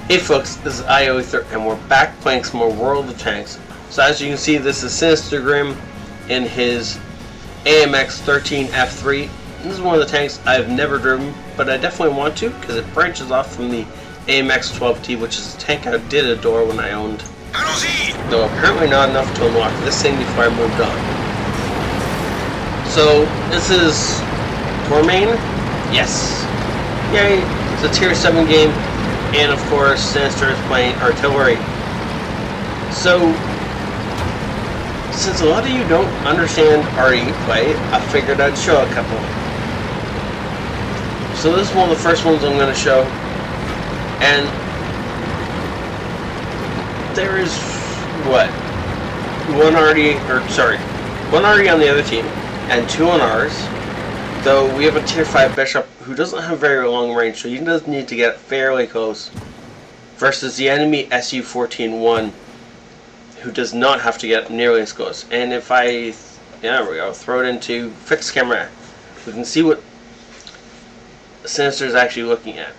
Hey folks, this is Ether, and we're back playing some more World of Tanks. So as you can see, this is SinisterGrimm in his AMX 13 F3. This is one of the tanks I've never driven, but I definitely want to, because it branches off from the AMX 12T, which is a tank I did adore when I owned. Though apparently not enough to unlock this thing before I moved on. So, this is Tormain? Yes. Yay, it's a tier 7 game. And of course, Sinister is playing artillery. So, since a lot of you don't understand Arty play, I figured I'd show a couple. So this is one of the first ones I'm going to show. And there is, what? One Arty on the other team, and 2 on ours. Though we have a tier 5 bishop who doesn't have very long range, so he does need to get fairly close. Versus the enemy SU-14-1, who does not have to get nearly as close. And if I, there we go, throw it into fixed camera, we can see what Sinister is actually looking at.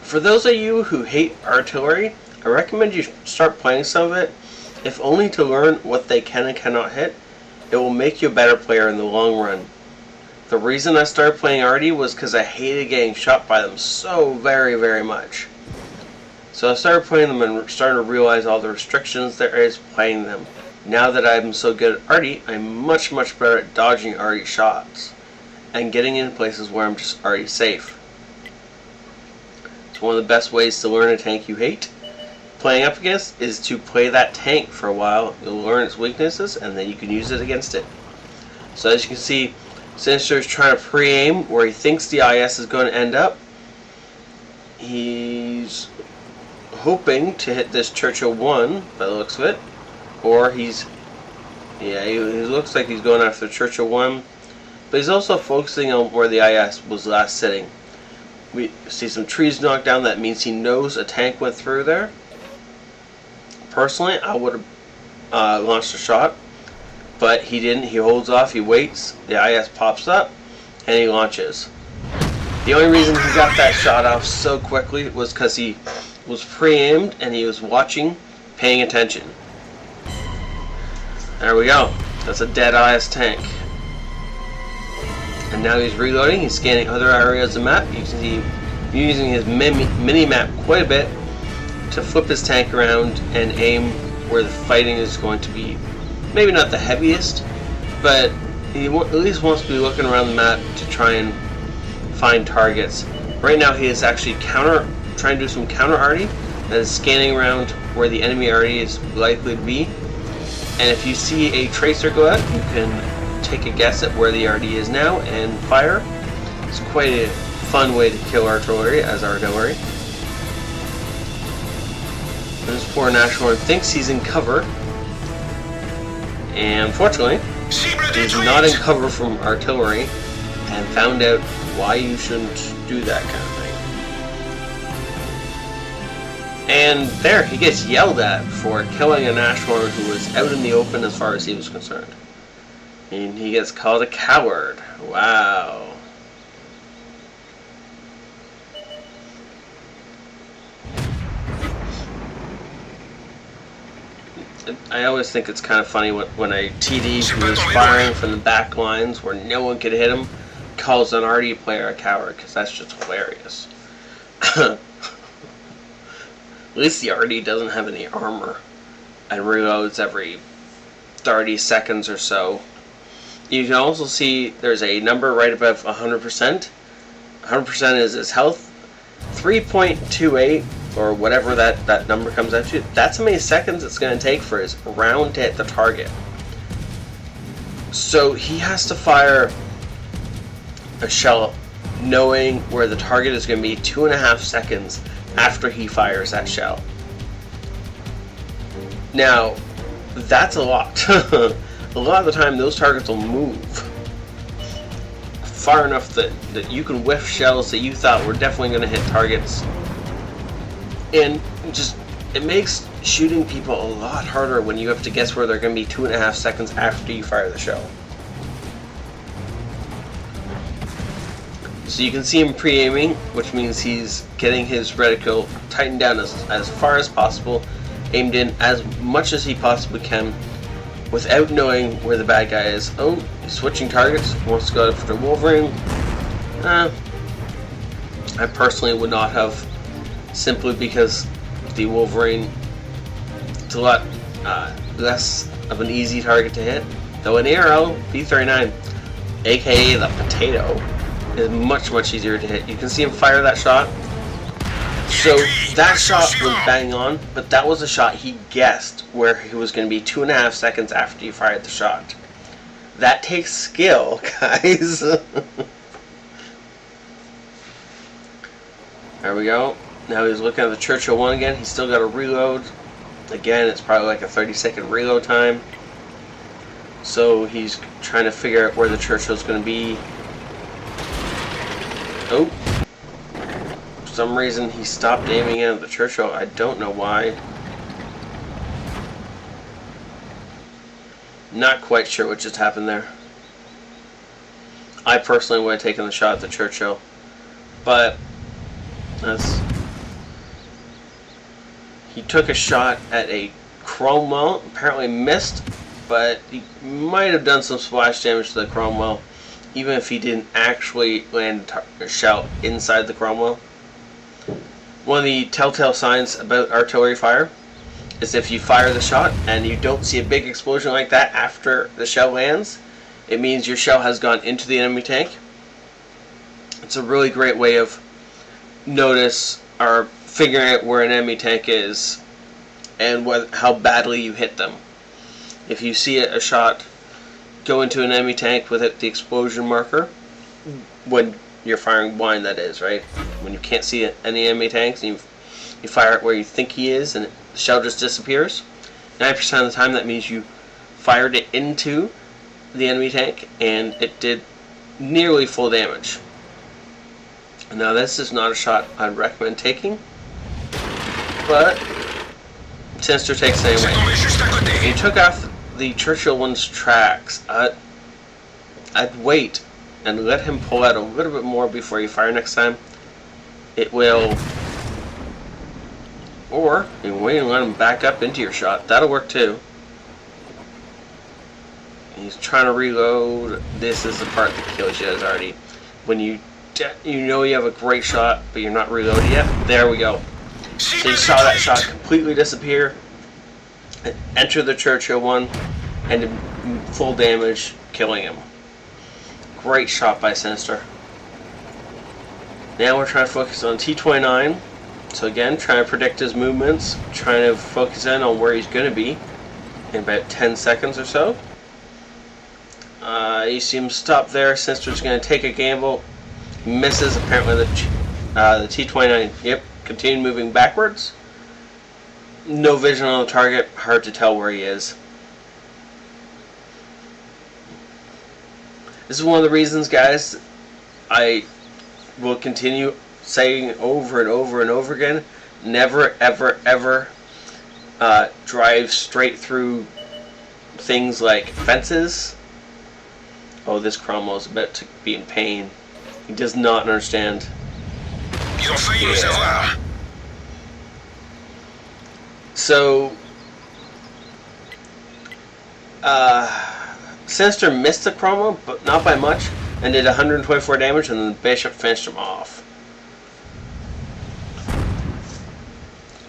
For those of you who hate artillery, I recommend you start playing some of it, if only to learn what they can and cannot hit. It will make you a better player in the long run. The reason I started playing Arty was because I hated getting shot by them so very, very much. So I started playing them and starting to realize all the restrictions there is playing them. Now that I'm so good at Arty, I'm much, much better at dodging Arty shots and getting in places where I'm just Arty safe. It's one of the best ways to learn a tank you hate. Playing up against is to play that tank for a while. You'll learn its weaknesses and then you can use it against it. So as you can see, Sinister is trying to pre-aim where he thinks the IS is going to end up. He's hoping to hit this Churchill 1 by the looks of it. Or he looks like he's going after Churchill 1. But he's also focusing on where the IS was last sitting. We see some trees knocked down. That means he knows a tank went through there. Personally, I would have launched a shot. But he didn't. He holds off, he waits, the IS pops up, and he launches. The only reason he got that shot off so quickly was because he was pre-aimed and he was watching, paying attention. There we go. That's a dead IS tank. And now he's reloading, he's scanning other areas of the map. You can see him using his mini-map quite a bit to flip his tank around and aim where the fighting is going to be. Maybe not the heaviest, but he at least wants to be looking around the map to try and find targets. Right now he is actually trying to do some counter Arty, and is scanning around where the enemy Arty is likely to be. And if you see a tracer go out, you can take a guess at where the Arty is now and fire. It's quite a fun way to kill artillery as artillery. This poor National thinks he's in cover. And unfortunately, he's not in cover from artillery and found out why you shouldn't do that kind of thing. And there, he gets yelled at for killing a National who was out in the open as far as he was concerned. And he gets called a coward. Wow. I always think it's kind of funny when a TD who is firing from the back lines where no one could hit him calls an Arty player a coward, because that's just hilarious. At least the Arty doesn't have any armor and reloads every 30 seconds or so. You can also see there's a number right above 100%. 100% is his health. 3.28 or whatever that number comes out to, that's how many seconds it's going to take for his round to hit the target. So he has to fire a shell knowing where the target is going to be 2.5 seconds after he fires that shell. Now, that's a lot. A lot of the time those targets will move far enough that you can whiff shells that you thought were definitely going to hit targets. And just, it makes shooting people a lot harder when you have to guess where they're going to be 2.5 seconds after you fire the shell. So you can see him pre-aiming, which means he's getting his reticle tightened down as far as possible, aimed in as much as he possibly can, without knowing where the bad guy is. Oh, he's switching targets, wants to go after Wolverine. I personally would not have, simply because the Wolverine is a lot less of an easy target to hit. Though an arrow, B-39, aka the potato, is much easier to hit. You can see him fire that shot. So that shot was bang on, but that was a shot he guessed where he was going to be 2.5 seconds after you fired the shot. That takes skill, guys. There we go. Now he's looking at the Churchill 1 again. He's still got to reload. Again, it's probably like a 30-second reload time. So he's trying to figure out where the Churchill's going to be. Oh. For some reason he stopped aiming at the Churchill. I don't know why. Not quite sure what just happened there. I personally would have taken the shot at the Churchill. But he took a shot at a Cromwell, apparently missed, but he might have done some splash damage to the Cromwell, even if he didn't actually land a shell inside the Cromwell. One of the telltale signs about artillery fire is if you fire the shot and you don't see a big explosion like that after the shell lands, it means your shell has gone into the enemy tank. It's a really great way of figuring out where an enemy tank is and how badly you hit them. If you see a shot go into an enemy tank with the explosion marker, when you're firing blind, that is, right? When you can't see any enemy tanks and you fire it where you think he is and the shell just disappears, 90% of the time that means you fired it into the enemy tank and it did nearly full damage. Now this is not a shot I'd recommend taking, but Sinister takes it anyway. He took off the Churchill 1's tracks. I'd wait and let him pull out a little bit more before you fire next time. It will, or you can wait and let him back up into your shot. That'll work too. He's trying to reload. This is the part that kills you, as Arty. When you know you have a great shot, but you're not reloaded yet. There we go. So you saw that shot completely disappear, enter the Churchill 1, and full damage, killing him. Great shot by Sinister. Now we're trying to focus on T-29. So again, trying to predict his movements, trying to focus in on where he's going to be in about 10 seconds or so. You see him stop there. Sinister's going to take a gamble. Misses, apparently the T-29, yep, continue moving backwards. No vision on the target, hard to tell where he is. This is one of the reasons, guys, I will continue saying over and over and over again, never ever drive straight through things like fences. Oh, this Cromwell's about to be in pain. He does not understand. Yeah. So, Sinister missed the Cromwell, but not by much, and did 124 damage, and then Bishop finished him off.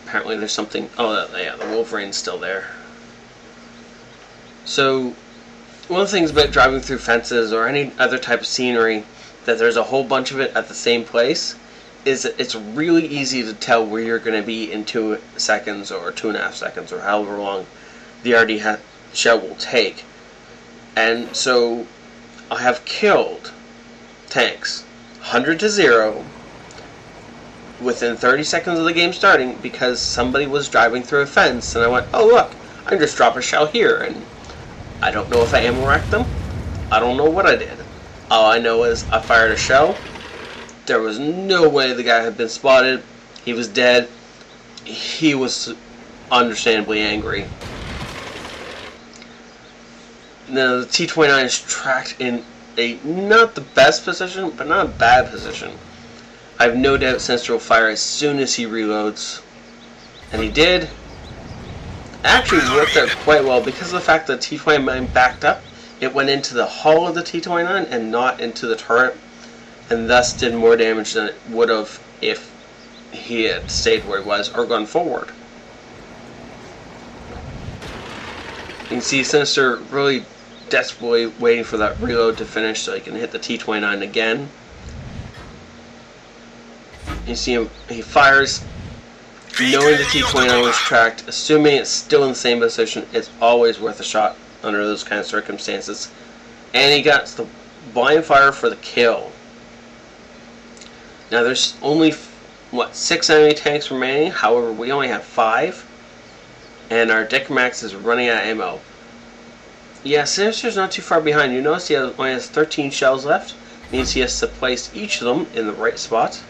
Apparently there's something. Oh, yeah, the Wolverine's still there. So, one of the things about driving through fences or any other type of scenery that there's a whole bunch of it at the same place is that it's really easy to tell where you're going to be in 2 seconds or 2.5 seconds or however long the Arty shell will take. And so I have killed tanks 100-0 within 30 seconds of the game starting because somebody was driving through a fence and I went, oh look, I can just drop a shell here, and I don't know if I ammo racked them. I don't know what I did. All I know is I fired a shell. There was no way the guy had been spotted. He was dead. He was understandably angry. Now the T-29 is tracked in not the best position, but not a bad position. I have no doubt Sinister will fire as soon as he reloads. And he did. It actually worked out quite well because of the fact that T-29 backed up. It went into the hull of the T-29 and not into the turret, and thus did more damage than it would have if he had stayed where he was or gone forward. You can see Sinister really desperately waiting for that reload to finish so he can hit the T-29 again. You see him, he fires, knowing the T-29 was tracked, assuming it's still in the same position. It's always worth a shot under those kind of circumstances. And he got the blind fire for the kill. Now there's only, what, 6 enemy tanks remaining, however we only have 5. And our Dickermax is running out of ammo. Yeah, Sinister's not too far behind. You notice he only has 13 shells left. Means he has to place each of them in the right spot.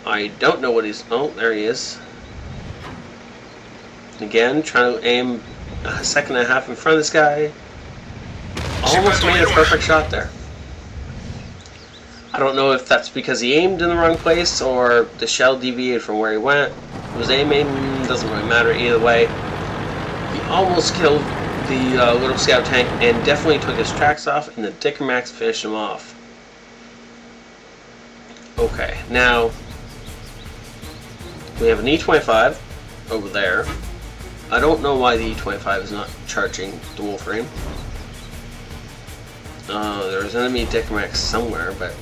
I don't know what he's... Oh, there he is. Again, trying to aim a second and a half in front of this guy. Almost made a perfect shot there. I don't know if that's because he aimed in the wrong place or the shell deviated from where he went. He was aiming, doesn't really matter either way. He almost killed the little scout tank and definitely took his tracks off, and the Dickermax finished him off. Okay, now we have an E25 over there. I don't know why the E25 is not charging the Wolverine. There's an enemy Dickermax somewhere, but...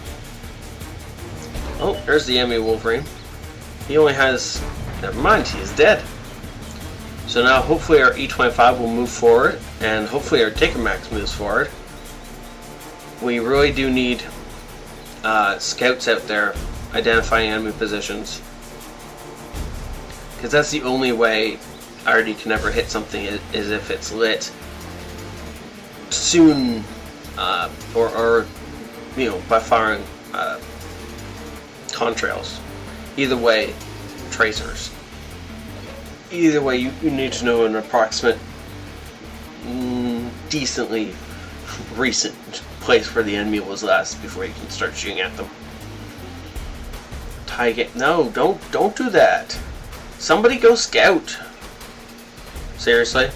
Oh, there's the enemy Wolverine. He only has... Never mind, he is dead. So now hopefully our E25 will move forward, and hopefully our Dickermax moves forward. We really do need scouts out there identifying enemy positions. Because that's the only way Arty can ever hit something, is if it's lit soon, or you know, by firing contrails. Either way, tracers. Either way, you need to know an approximate, decently recent place where the enemy was last before you can start shooting at them. No, don't do that. Somebody go scout. Seriously?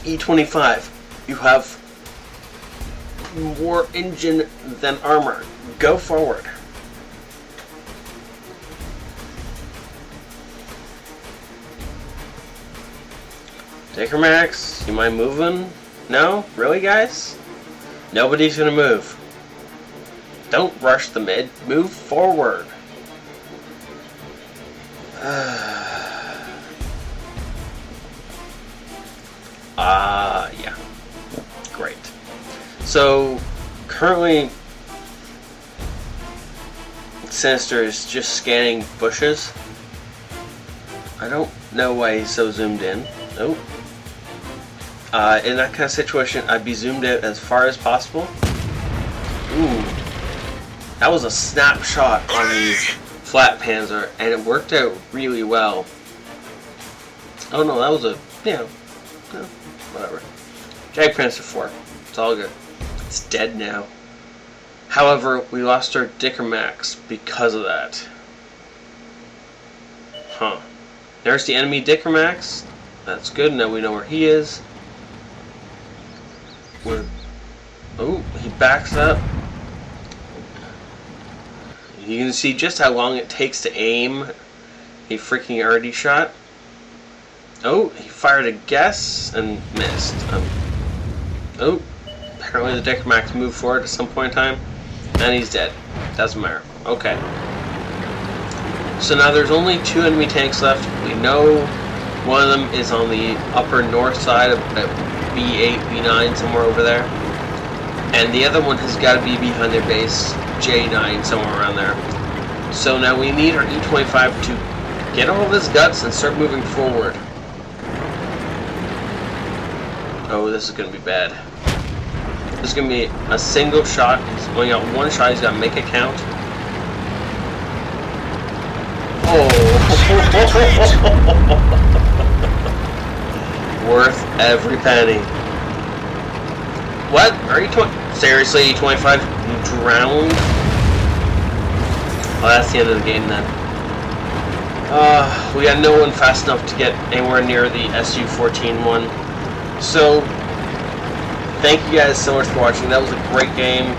E25, you have more engine than armor. Go forward. Dickermax, you mind moving? No? Really, guys? Nobody's gonna move. Don't rush the mid. Move forward. Yeah. Great. So, currently, Sinister is just scanning bushes. I don't know why he's so zoomed in. Nope. In that kind of situation, I'd be zoomed out as far as possible. Ooh. That was a snapshot on the flat Panzer, and it worked out really well. Oh no, that was a, you know, whatever. Jag Panzer 4. It's all good. It's dead now. However, we lost our Dickermax because of that. Huh. There's the enemy Dickermax. That's good. Now we know where he is. Oh, he backs up. You can see just how long it takes to aim a freaking Arty shot. Oh, he fired a guess and missed. Oh, apparently the Dickermax moved forward at some point in time, and he's dead. Doesn't matter. Okay. So now there's only 2 enemy tanks left. We know one of them is on the upper north side of B8, B9, somewhere over there. And the other one has got to be behind their base, J9, somewhere around there. So now we need our E25 to get all of his guts and start moving forward. Oh, this is going to be bad. This is going to be a single shot. He's only got one shot. He's got to make it count. Oh. Worth every penny. What? Are you seriously 25? You drowned? Oh, that's the end of the game then. We got no one fast enough to get anywhere near the SU-14 one. So, thank you guys so much for watching. That was a great game.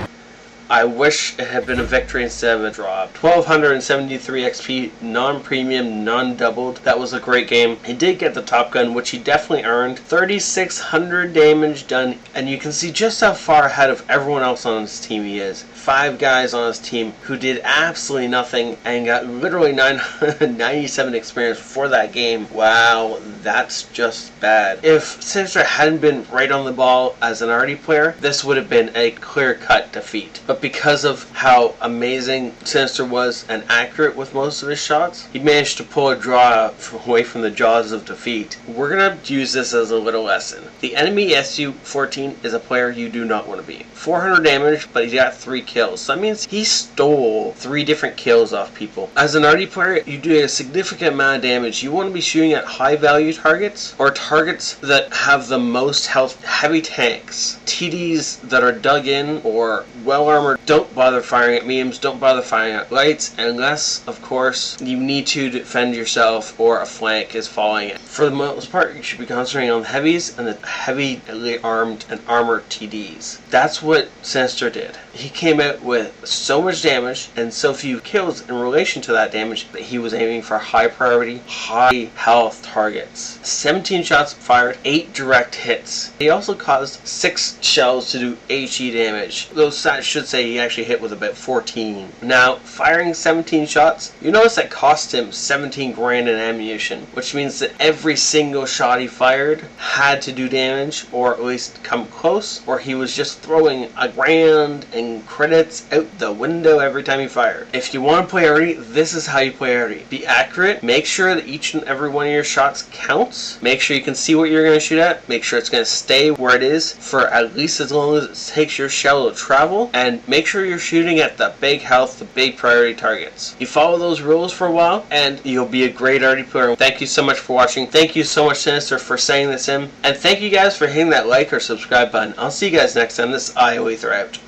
I wish it had been a victory instead of a draw. 1273 XP, non-premium, non-doubled. That was a great game. He did get the Top Gun, which he definitely earned. 3600 damage done, and you can see just how far ahead of everyone else on his team he is. 5 guys on his team who did absolutely nothing and got literally 997 experience for that game. Wow, that's just bad. If Sinister hadn't been right on the ball as an Arty player, this would have been a clear-cut defeat. But because of how amazing Sinister was and accurate with most of his shots, he managed to pull a draw away from the jaws of defeat. We're going to use this as a little lesson. The enemy SU-14 is a player you do not want to be. 400 damage, but he got 3 kills. So that means he stole 3 different kills off people. As an Arty player, you do a significant amount of damage. You want to be shooting at high value targets or targets that have the most health, heavy tanks. TDs that are dug in or well armored, don't bother firing at mediums, don't bother firing at lights, unless, of course, you need to defend yourself or a flank is falling in. For the most part, you should be concentrating on the heavies and the heavily armed and armored TDs. That's what Sinister did. He came out with so much damage and so few kills in relation to that damage that he was aiming for high priority, high health targets. 17 shots fired, 8 direct hits. He also caused 6 shells to do HE damage. Those stats should say he actually hit with about 14. Now, firing 17 shots, you notice that cost him 17 grand in ammunition, which means that every single shot he fired had to do damage, or at least come close, or he was just throwing a grand and credits out the window every time he fired. If you want to play Arty, this is how you play Arty. Be accurate, make sure that each and every one of your shots counts, make sure you can see what you're going to shoot at, make sure it's going to stay where it is for at least as long as it takes your shell to travel, and make sure you're shooting at the big health, the big priority targets. You follow those rules for a while, and you'll be a great Arty player. Thank you so much for watching. Thank you so much, Sinister, for sending this in. And thank you guys for hitting that like or subscribe button. I'll see you guys next time. This is Equalizer out.